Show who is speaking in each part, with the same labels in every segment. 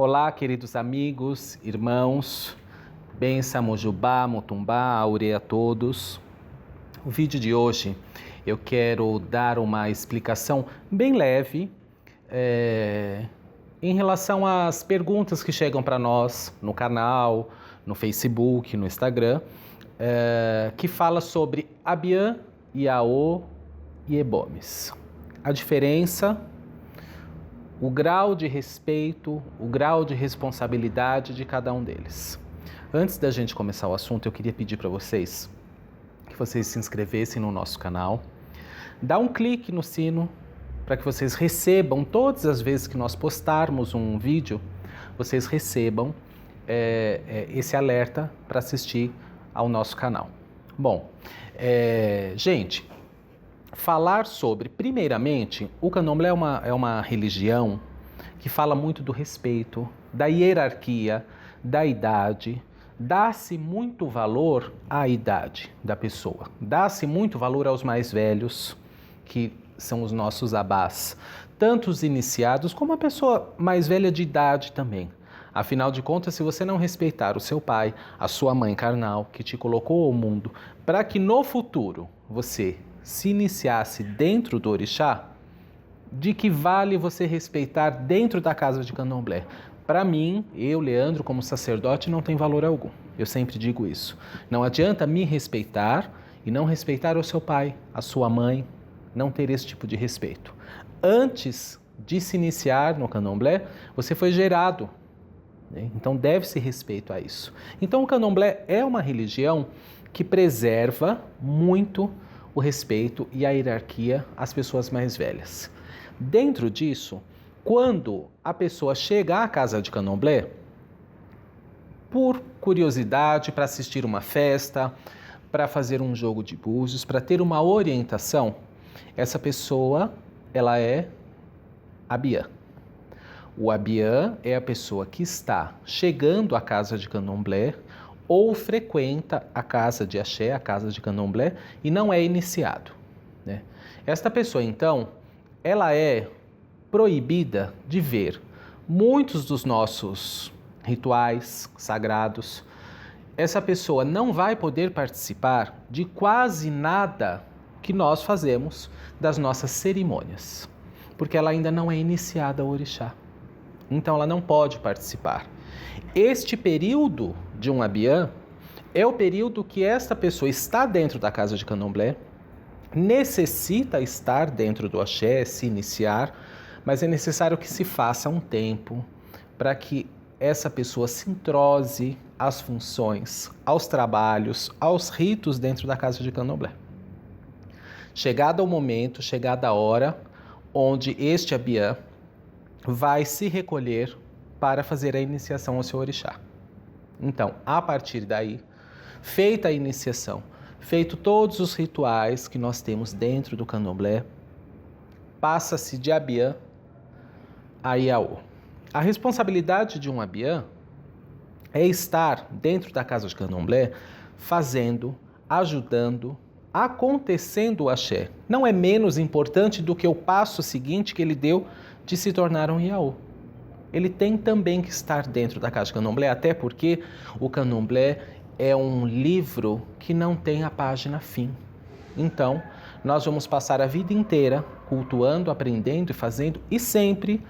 Speaker 1: Olá, queridos amigos, irmãos, Benção, Mojubá, Mutumbá, Aure a todos. O vídeo de hoje eu quero dar uma explicação bem leve em relação às perguntas que chegam para nós no canal, no Facebook, no Instagram, que fala sobre Abiã, Iaô e Ebomes. A diferença, o grau de respeito, o grau de responsabilidade de cada um deles. Antes da gente começar o assunto, eu queria pedir para vocês que vocês se inscrevessem no nosso canal, dá um clique no sino para que vocês recebam, todas as vezes que nós postarmos um vídeo, vocês recebam esse alerta para assistir ao nosso canal. Bom, gente, falar sobre, primeiramente, o candomblé é uma religião que fala muito do respeito, da hierarquia, da idade. Dá-se muito valor à idade da pessoa, dá-se muito valor aos mais velhos, que são os nossos abás, tanto os iniciados como a pessoa mais velha de idade também. Afinal de contas, se você não respeitar o seu pai, a sua mãe carnal, que te colocou ao mundo, para que no futuro você se iniciasse dentro do orixá, de que vale você respeitar dentro da casa de candomblé? Para mim, eu, Leandro, como sacerdote, não tem valor algum. Eu sempre digo isso. Não adianta me respeitar e não respeitar o seu pai, a sua mãe, não ter esse tipo de respeito. Antes de se iniciar no candomblé, você foi gerado, né? Então deve-se respeito a isso. Então o candomblé é uma religião que preserva muito o respeito e a hierarquia às pessoas mais velhas. Dentro disso, quando a pessoa chega à casa de candomblé, por curiosidade, para assistir uma festa, para fazer um jogo de búzios, para ter uma orientação, essa pessoa, ela é Abiã. O Abiã é a pessoa que está chegando à casa de candomblé ou frequenta a casa de axé, a casa de candomblé, e não é iniciado, né? Esta pessoa, então, ela é proibida de ver muitos dos nossos rituais sagrados. Essa pessoa não vai poder participar de quase nada que nós fazemos das nossas cerimônias, porque ela ainda não é iniciada ao orixá. Então ela não pode participar. Este período de um Abiã é o período que esta pessoa está dentro da casa de candomblé, necessita estar dentro do axé, se iniciar, mas é necessário que se faça um tempo para que essa pessoa se entrose às funções, aos trabalhos, aos ritos dentro da casa de candomblé. Chegado o momento, chegada a hora, onde este Abiã vai se recolher para fazer a iniciação ao seu orixá. Então, a partir daí, feita a iniciação, feito todos os rituais que nós temos dentro do candomblé, passa-se de Abiã a Iaô. A responsabilidade de um Abiã é estar dentro da casa de candomblé, fazendo, ajudando, acontecendo o axé. Não é menos importante do que o passo seguinte que ele deu de se tornar um Iaô. Ele tem também que estar dentro da casa de candomblé, até porque o candomblé é um livro que não tem a página fim. Então, nós vamos passar a vida inteira cultuando, aprendendo e fazendo, e sempre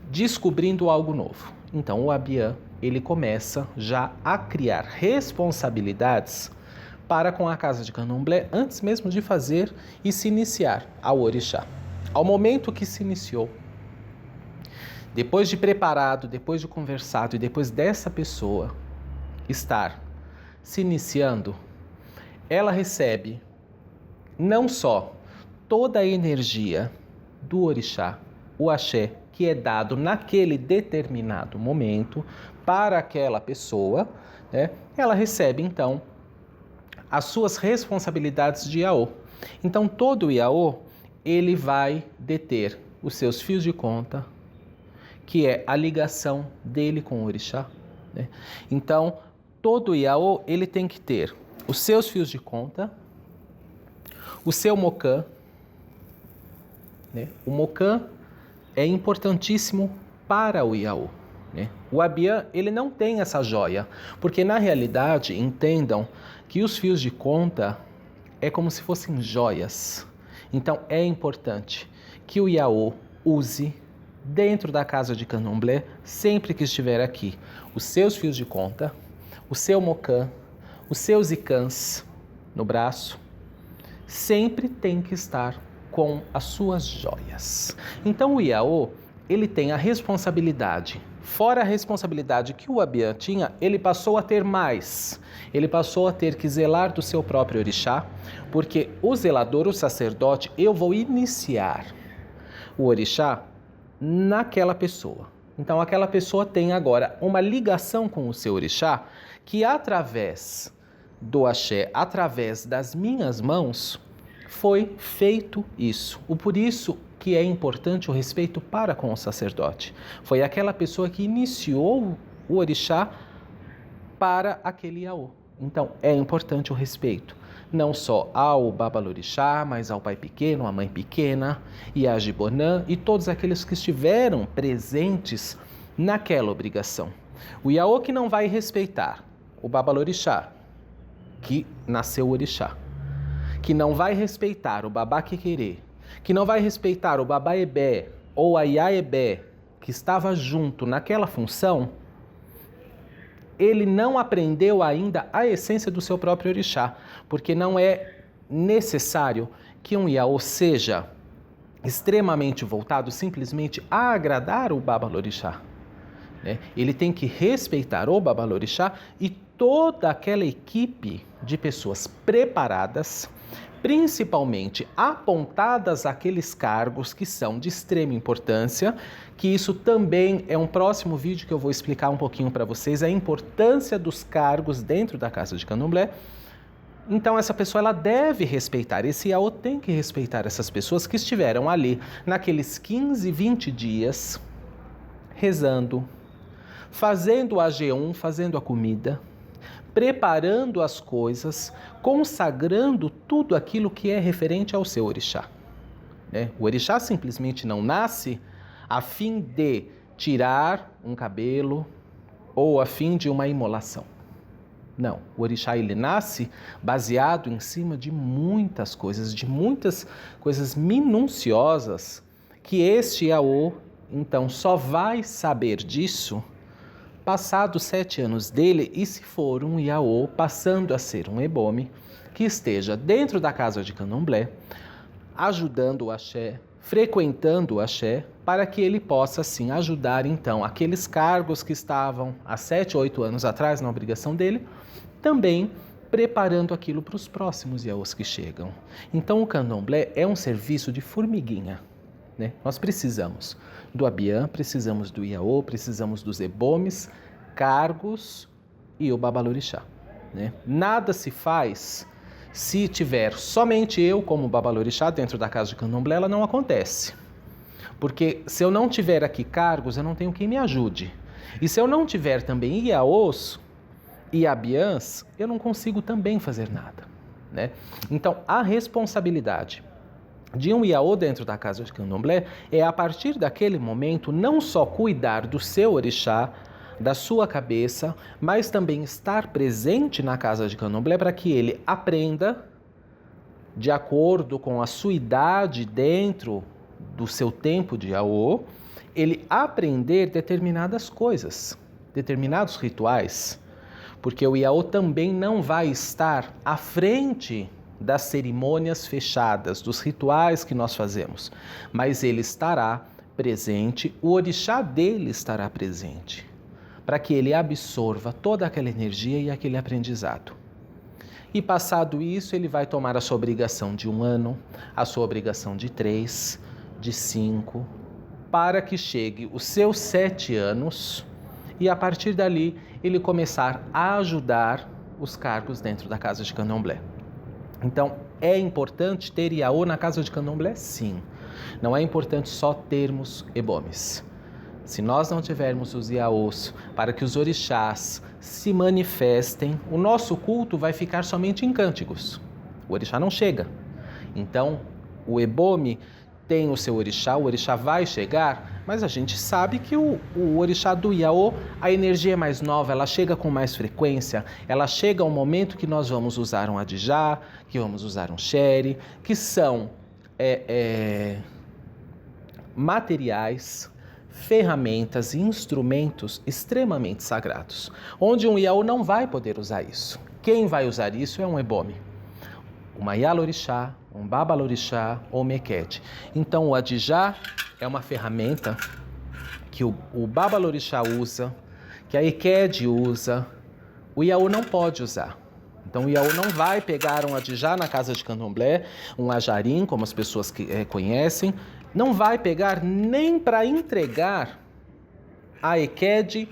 Speaker 1: descobrindo algo novo. Então, o Abiã, ele começa já a criar responsabilidades para com a casa de candomblé, antes mesmo de fazer e se iniciar ao orixá. Ao momento que se iniciou, depois de preparado, depois de conversado e depois dessa pessoa estar se iniciando, ela recebe não só toda a energia do orixá, o axé, que é dado naquele determinado momento para aquela pessoa, né? Ela recebe então as suas responsabilidades de Iaô. Então todo Iaô, ele vai deter os seus fios de conta, que é a ligação dele com o orixá, né? Então todo Iaô, ele tem que ter os seus fios de conta, o seu mocã, né? O mocã é importantíssimo para o Iaô. né? O Abiã, ele não tem essa joia, porque na realidade, entendam que os fios de conta é como se fossem joias. Então é importante que o Iaô use dentro da casa de candomblé, sempre que estiver aqui, os seus fios de conta, o seu mocã, os seus icãs no braço, sempre tem que estar com as suas joias. Então o Iaô, ele tem a responsabilidade, fora a responsabilidade que o Abiã tinha, ele passou a ter mais. Ele passou a ter que zelar do seu próprio orixá, porque o zelador, o sacerdote, eu vou iniciar o orixá naquela pessoa. Então aquela pessoa tem agora uma ligação com o seu orixá, que através do axé, através das minhas mãos, foi feito isso. Por isso que é importante o respeito para com o sacerdote. Foi aquela pessoa que iniciou o orixá para aquele Iaô. Então é importante o respeito, não só ao Babalorixá, mas ao pai pequeno, à mãe pequena e a Jibonã e todos aqueles que estiveram presentes naquela obrigação. O Iaô que não vai respeitar o Babalorixá, que nasceu o orixá, que não vai respeitar o Babá Quequerê, que não vai respeitar o Babá Ebé ou a Iaebé, que estava junto naquela função, ele não aprendeu ainda a essência do seu próprio orixá, porque não é necessário que um Iaô seja extremamente voltado simplesmente a agradar o Babalorixá, né? Ele tem que respeitar o Babalorixá e toda aquela equipe de pessoas preparadas, principalmente apontadas àqueles cargos que são de extrema importância, que isso também é um próximo vídeo que eu vou explicar um pouquinho para vocês, a importância dos cargos dentro da casa de candomblé. Então essa pessoa ela deve respeitar, esse Iaô tem que respeitar essas pessoas que estiveram ali naqueles 15, 20 dias rezando, fazendo a G1, fazendo a comida, preparando as coisas, consagrando tudo aquilo que é referente ao seu orixá, né? O orixá simplesmente não nasce a fim de tirar um cabelo ou a fim de uma imolação. Não, o orixá ele nasce baseado em cima de muitas coisas minuciosas, que este Iaô, então, só vai saber disso passados 7 anos dele, e se for um Iaô passando a ser um ebome, que esteja dentro da casa de candomblé, ajudando o axé, frequentando o axé, para que ele possa, sim, ajudar, então, aqueles cargos que estavam há 7, 8 anos atrás na obrigação dele, também preparando aquilo para os próximos Iaôs que chegam. Então, o candomblé é um serviço de formiguinha, né? Nós precisamos do Abiã, precisamos do Iaô, precisamos dos ebomes, cargos e o Babalorixá, né? Nada se faz se tiver somente eu como Babalorixá dentro da casa de candomblé, ela não acontece. Porque se eu não tiver aqui cargos, eu não tenho quem me ajude. E se eu não tiver também Iaôs e Abiãs, eu não consigo também fazer nada, né? Então, a responsabilidade de um Iaô dentro da casa de candomblé é, a partir daquele momento, não só cuidar do seu orixá, da sua cabeça, mas também estar presente na casa de candomblé para que ele aprenda, de acordo com a sua idade dentro do seu tempo de Iaô, ele aprender determinadas coisas, determinados rituais, porque o Iaô também não vai estar à frente das cerimônias fechadas, dos rituais que nós fazemos, mas ele estará presente, o orixá dele estará presente, para que ele absorva toda aquela energia e aquele aprendizado. E passado isso, ele vai tomar a sua obrigação de 1 ano, a sua obrigação de 3, de 5, para que chegue os seus 7 anos e a partir dali ele começar a ajudar os cargos dentro da casa de candomblé. Então, é importante ter Iaô na casa de candomblé? Sim. Não é importante só termos ebomes. Se nós não tivermos os Iaôs para que os orixás se manifestem, o nosso culto vai ficar somente em cânticos. O orixá não chega. Então, o ebome tem o seu orixá, o orixá vai chegar, mas a gente sabe que o orixá do Iaô, a energia é mais nova, ela chega com mais frequência, ela chega ao momento que nós vamos usar um adijá, que vamos usar um xere, que são materiais, ferramentas e instrumentos extremamente sagrados, onde um Iaô não vai poder usar isso. Quem vai usar isso é um ebome, uma Yalorixá, um Babalorixá ou Mequete. Então o adijá é uma ferramenta que o Babalorixá usa, que a Ekede usa, o Iaô não pode usar. Então o Iaô não vai pegar um adijá na casa de candomblé, um ajarim, como as pessoas conhecem, não vai pegar nem para entregar a Ekede,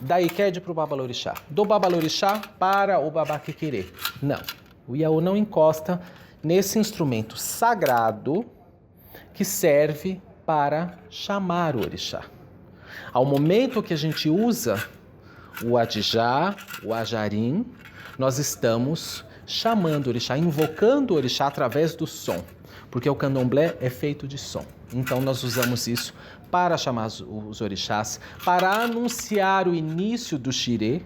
Speaker 1: da Ekede para o Babalorixá, do Babalorixá para o Babaquequerê. Não, o Iaô não encosta nesse instrumento sagrado que serve para chamar o orixá. Ao momento que a gente usa o adijá, o ajarim, nós estamos chamando o orixá, invocando o orixá através do som, porque o candomblé é feito de som. Então nós usamos isso para chamar os orixás, para anunciar o início do xirê,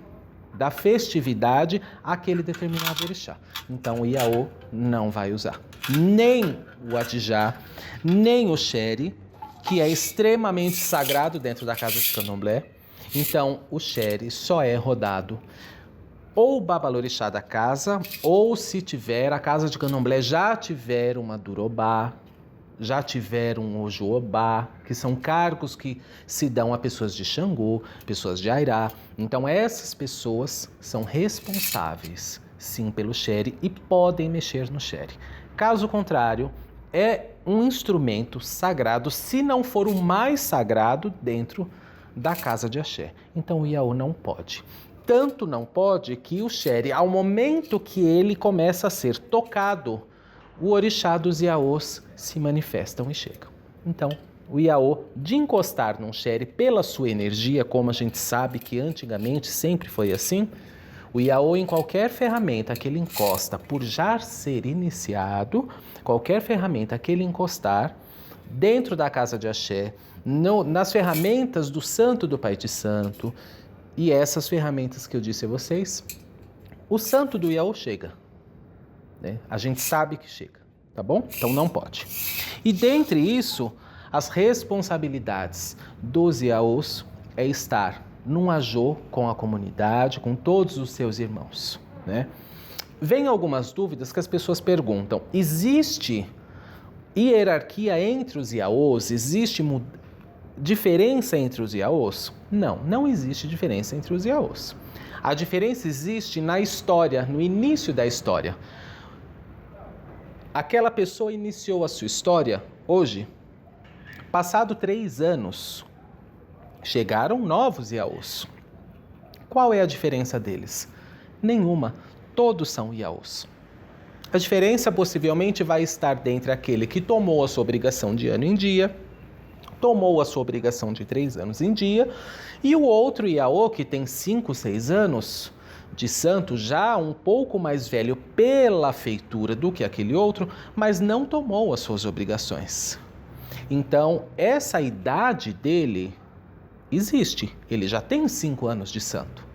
Speaker 1: da festividade, aquele determinado orixá. Então o Iaô não vai usar nem o adijá, nem o xere, que é extremamente sagrado dentro da casa de candomblé. Então o xere só é rodado ou o babalorixá da casa, ou se tiver, a casa de candomblé já tiver uma durobá, já tiver um ojoobá, que são cargos que se dão a pessoas de Xangô, pessoas de Airá. Então essas pessoas são responsáveis, sim, pelo xere e podem mexer no xere. Caso contrário, é um instrumento sagrado, se não for o mais sagrado dentro da casa de axé. Então o Iaô não pode. Tanto não pode que o xere, ao momento que ele começa a ser tocado, o orixá dos Iaôs se manifestam e chegam. Então, o Iaô, de encostar num xere pela sua energia, como a gente sabe que antigamente sempre foi assim, o Iaô, em qualquer ferramenta que ele encosta, por já ser iniciado, qualquer ferramenta que ele encostar, dentro da casa de axé, nas ferramentas do santo do Pai de Santo, e essas ferramentas que eu disse a vocês, o santo do Iaô chega. A gente sabe que chega, tá bom? Então não pode. E dentre isso, as responsabilidades dos Iaôs é estar num ajô com a comunidade, com todos os seus irmãos, né? Vem algumas dúvidas que as pessoas perguntam: existe hierarquia entre os Iaôs? Existe diferença entre os Iaôs? Não, não existe diferença entre os Iaôs. A diferença existe na história, no início da história. Aquela pessoa iniciou a sua história hoje, passado 3 anos, chegaram novos Iaôs. Qual é a diferença deles? Nenhuma, todos são Iaôs. A diferença possivelmente vai estar dentre aquele que tomou a sua obrigação de ano em dia, tomou a sua obrigação de 3 anos em dia, e o outro Iaô que tem 5, 6 anos de santo, já um pouco mais velho pela feitura do que aquele outro, mas não tomou as suas obrigações. Então, essa idade dele existe, ele já tem 5 anos de santo,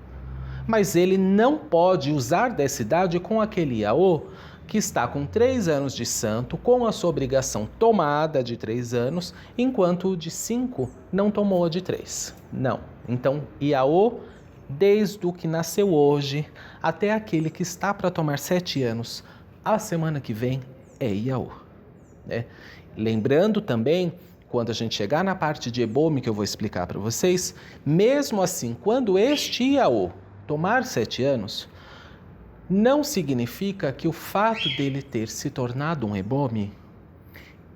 Speaker 1: mas ele não pode usar dessa idade com aquele Iaô que está com 3 anos de santo, com a sua obrigação tomada de 3 anos, enquanto o de 5 não tomou a de 3. Não. Então, Iaô, desde o que nasceu hoje até aquele que está para tomar 7 anos, a semana que vem é Iaô, né? Lembrando também, quando a gente chegar na parte de ebome que eu vou explicar para vocês, mesmo assim, quando este Iaô tomar 7 anos, não significa que o fato dele ter se tornado um ebome,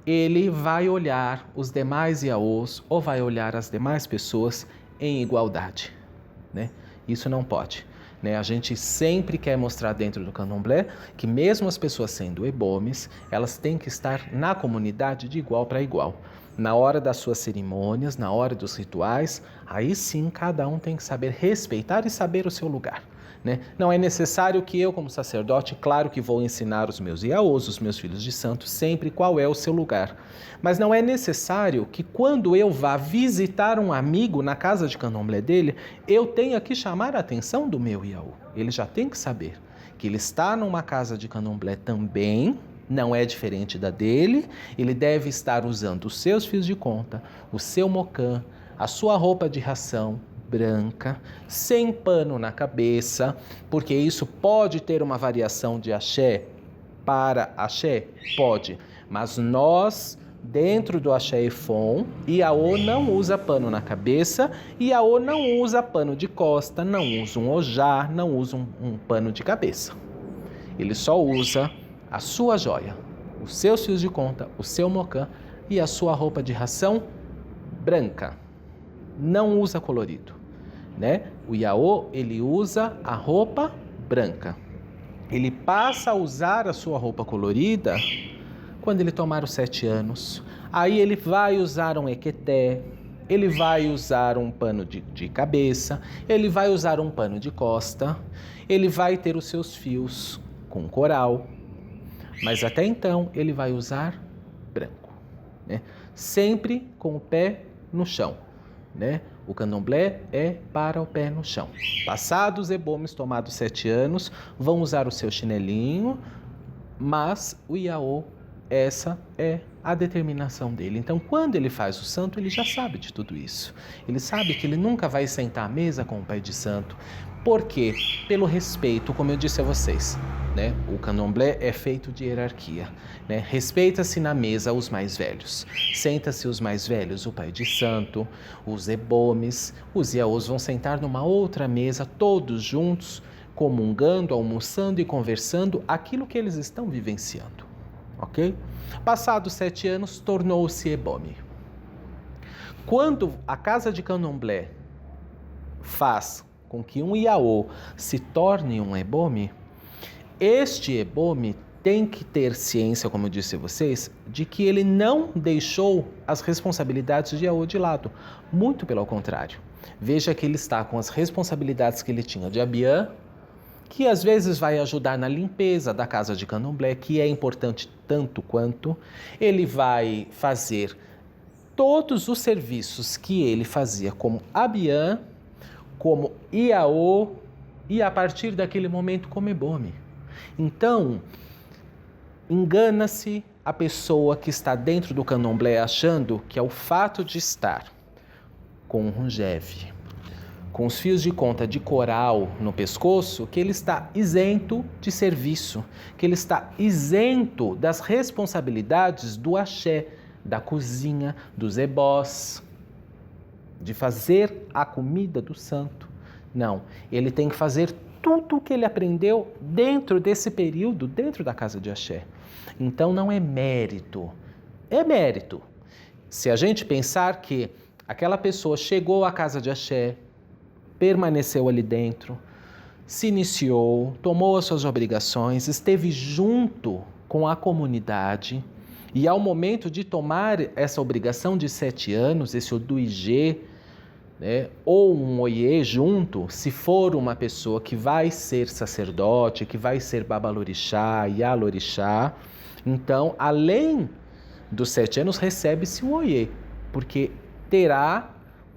Speaker 1: ele vai olhar os demais Iaôs ou vai olhar as demais pessoas em igualdade, né? Isso não pode, né? A gente sempre quer mostrar dentro do candomblé que mesmo as pessoas sendo ebomes, elas têm que estar na comunidade de igual para igual. Na hora das suas cerimônias, na hora dos rituais, aí sim cada um tem que saber respeitar e saber o seu lugar. né? Não é necessário que eu, como sacerdote, claro que vou ensinar os meus Iaôs, os meus filhos de santo, sempre qual é o seu lugar. Mas não é necessário que quando eu vá visitar um amigo na casa de candomblé dele, eu tenha que chamar a atenção do meu Iaô. Ele já tem que saber que ele está numa casa de candomblé também, não é diferente da dele, ele deve estar usando os seus fios de conta, o seu mocã, a sua roupa de ração, branca, sem pano na cabeça, porque isso pode ter uma variação de axé para axé? Pode, mas nós, dentro do axé Efon, Iaô não usa pano na cabeça, Iaô não usa pano de costa, não usa um ojá, não usa um pano de cabeça. Ele só usa a sua joia, os seus fios de conta, o seu mocã e a sua roupa de ração branca. Não usa colorido, né? O Iaô, ele usa a roupa branca. Ele passa a usar a sua roupa colorida quando ele tomar os 7 anos. Aí ele vai usar um equeté, ele vai usar um pano de cabeça, ele vai usar um pano de costa, ele vai ter os seus fios com coral, mas até então ele vai usar branco, né? Sempre com o pé no chão, né? O candomblé é para o pé no chão. Passados os ebomes, tomados 7 anos, vão usar o seu chinelinho, mas o Iaô, essa é a determinação dele. Então, quando ele faz o santo, ele já sabe de tudo isso. Ele sabe que ele nunca vai sentar à mesa com o pai de santo. Por quê? Pelo respeito, como eu disse a vocês, né? O candomblé é feito de hierarquia, né? Respeita-se na mesa os mais velhos. Senta-se os mais velhos, o pai de santo, os ebomes, os Iaôs vão sentar numa outra mesa, todos juntos, comungando, almoçando e conversando aquilo que eles estão vivenciando. Ok? Passados 7 anos, tornou-se ebome. Quando a casa de candomblé faz com que um Iaô se torne um ebome, este ebome tem que ter ciência, como eu disse a vocês, de que ele não deixou as responsabilidades de Iaô de lado. Muito pelo contrário. Veja que ele está com as responsabilidades que ele tinha de Abiã, que às vezes vai ajudar na limpeza da casa de candomblé, que é importante tanto quanto. Ele vai fazer todos os serviços que ele fazia como Abiã, como Iaô e a partir daquele momento como ebome. Então, engana-se a pessoa que está dentro do candomblé achando que é o fato de estar com um rungeve, com os fios de conta de coral no pescoço, que ele está isento de serviço, que ele está isento das responsabilidades do axé, da cozinha, dos ebós, de fazer a comida do santo. Não, ele tem que fazer tudo o que ele aprendeu dentro desse período, dentro da casa de axé. Então não é mérito, é mérito. Se a gente pensar que aquela pessoa chegou à casa de axé, permaneceu ali dentro, se iniciou, tomou as suas obrigações, esteve junto com a comunidade e ao momento de tomar essa obrigação de 7 anos, esse Oduigê, né, ou um Oiê junto, se for uma pessoa que vai ser sacerdote, que vai ser Babalorixá, Ialorixá, então, além dos 7 anos, recebe-se o Oiê, porque terá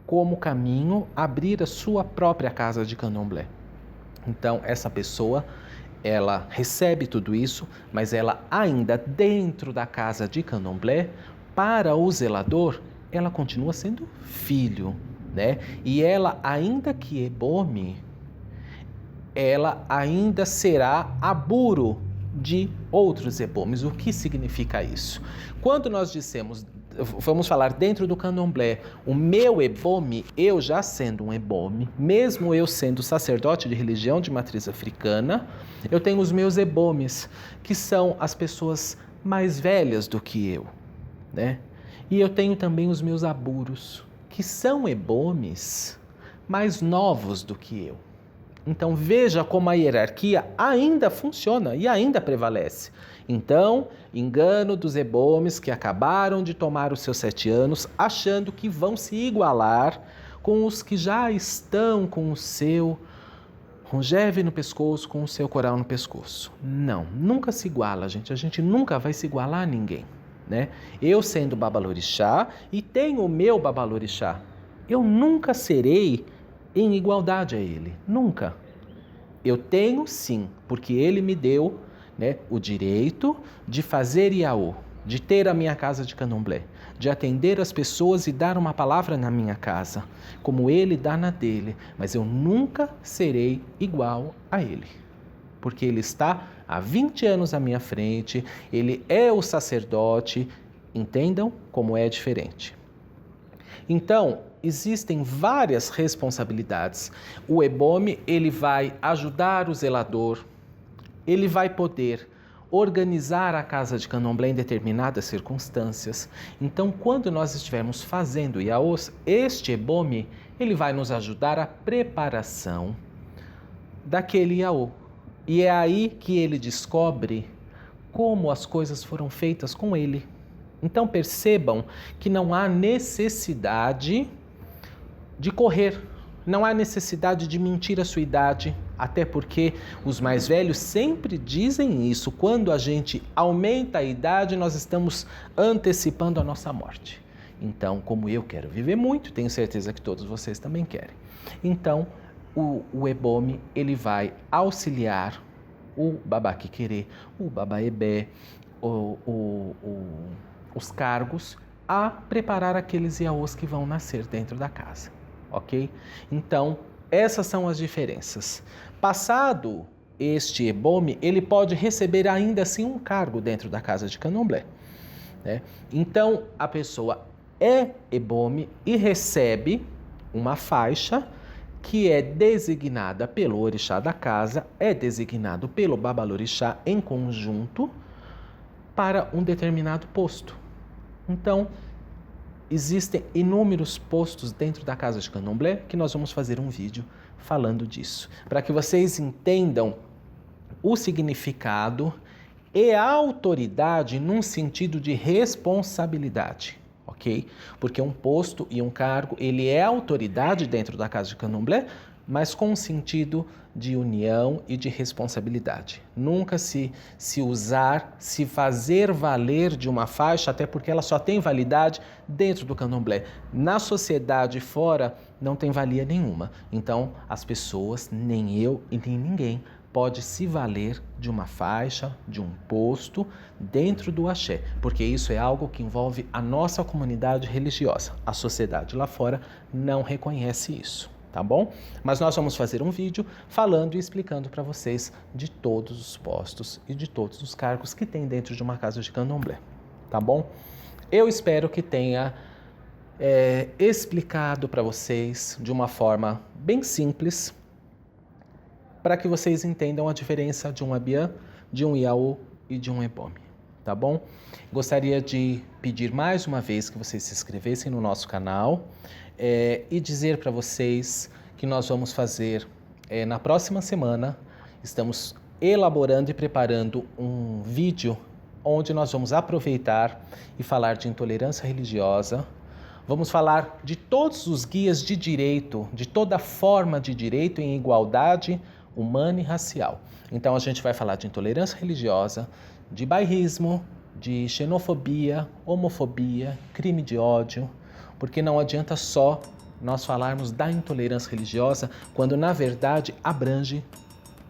Speaker 1: como caminho abrir a sua própria casa de candomblé. Então, essa pessoa, ela recebe tudo isso, mas ela ainda dentro da casa de candomblé, para o zelador, ela continua sendo filho, né? E ela, ainda que ebome, ela ainda será aburo de outros ebomes. O que significa isso? Quando nós dissemos, vamos falar dentro do candomblé, o meu ebome, eu já sendo um ebome, mesmo eu sendo sacerdote de religião de matriz africana, eu tenho os meus ebomes, que são as pessoas mais velhas do que eu, né? E eu tenho também os meus aburos, que são ebomes mais novos do que eu. Então veja como a hierarquia ainda funciona e ainda prevalece. Então, engano dos ebomes que acabaram de tomar os seus 7 anos, achando que vão se igualar com os que já estão com o seu com Geve no pescoço, com o seu coral no pescoço. Não, nunca se iguala, gente. A gente nunca vai se igualar a ninguém, né? Eu sendo babalorixá e tenho o meu babalorixá, eu nunca serei em igualdade a ele, nunca. Eu tenho sim, porque ele me deu, né, o direito de fazer Iaô, de ter a minha casa de candomblé, de atender as pessoas e dar uma palavra na minha casa, como ele dá na dele, mas eu nunca serei igual a ele, porque ele está há 20 anos à minha frente, ele é o sacerdote, entendam como é diferente. Então, existem várias responsabilidades. O ebome, ele vai ajudar o zelador, ele vai poder organizar a casa de candomblé em determinadas circunstâncias. Então, quando nós estivermos fazendo Iaôs, este ebome, ele vai nos ajudar a preparação daquele Iaô. E é aí que ele descobre como as coisas foram feitas com ele. Então, percebam que não há necessidade de correr, não há necessidade de mentir a sua idade, até porque os mais velhos sempre dizem isso. Quando a gente aumenta a idade, nós estamos antecipando a nossa morte. Então, como eu quero viver muito, tenho certeza que todos vocês também querem. Então, o ebome, ele vai auxiliar o babá Quiquerê, o babá Ebé, os cargos a preparar aqueles Iaôs que vão nascer dentro da casa. Ok? Então, essas são as diferenças. Passado este ebome, ele pode receber ainda assim um cargo dentro da casa de candomblé, né? Então, a pessoa é ebome e recebe uma faixa que é designada pelo orixá da casa, é designado pelo babalorixá em conjunto para um determinado posto. Então, existem inúmeros postos dentro da casa de candomblé que nós vamos fazer um vídeo falando disso, para que vocês entendam o significado e a autoridade num sentido de responsabilidade, ok? Porque um posto e um cargo, ele é autoridade dentro da casa de candomblé, mas com um sentido de união e de responsabilidade. Nunca se fazer valer de uma faixa, até porque ela só tem validade dentro do candomblé. Na sociedade fora, não tem valia nenhuma. Então, as pessoas, nem eu e nem ninguém, pode se valer de uma faixa, de um posto dentro do axé, porque isso é algo que envolve a nossa comunidade religiosa. A sociedade lá fora não reconhece isso. Tá bom? Mas nós vamos fazer um vídeo falando e explicando para vocês de todos os postos e de todos os cargos que tem dentro de uma casa de candomblé. Tá bom? Eu espero que tenha explicado para vocês de uma forma bem simples, para que vocês entendam a diferença de um abiã, de um Iaô e de um ebome. Tá bom? Gostaria de pedir mais uma vez que vocês se inscrevessem no nosso canal e dizer para vocês que nós vamos fazer na próxima semana, estamos elaborando e preparando um vídeo onde nós vamos aproveitar e falar de intolerância religiosa, vamos falar de todos os guias de direito, de toda forma de direito em igualdade humana e racial. Então a gente vai falar de intolerância religiosa, de bairrismo, de xenofobia, homofobia, crime de ódio, porque não adianta só nós falarmos da intolerância religiosa, quando na verdade abrange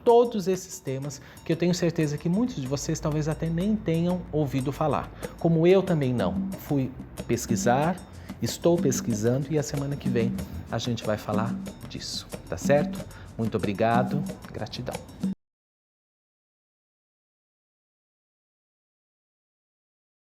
Speaker 1: todos esses temas que eu tenho certeza que muitos de vocês talvez até nem tenham ouvido falar. Como eu também não. Fui pesquisar, estou pesquisando e a semana que vem a gente vai falar disso, tá certo? Muito obrigado, gratidão.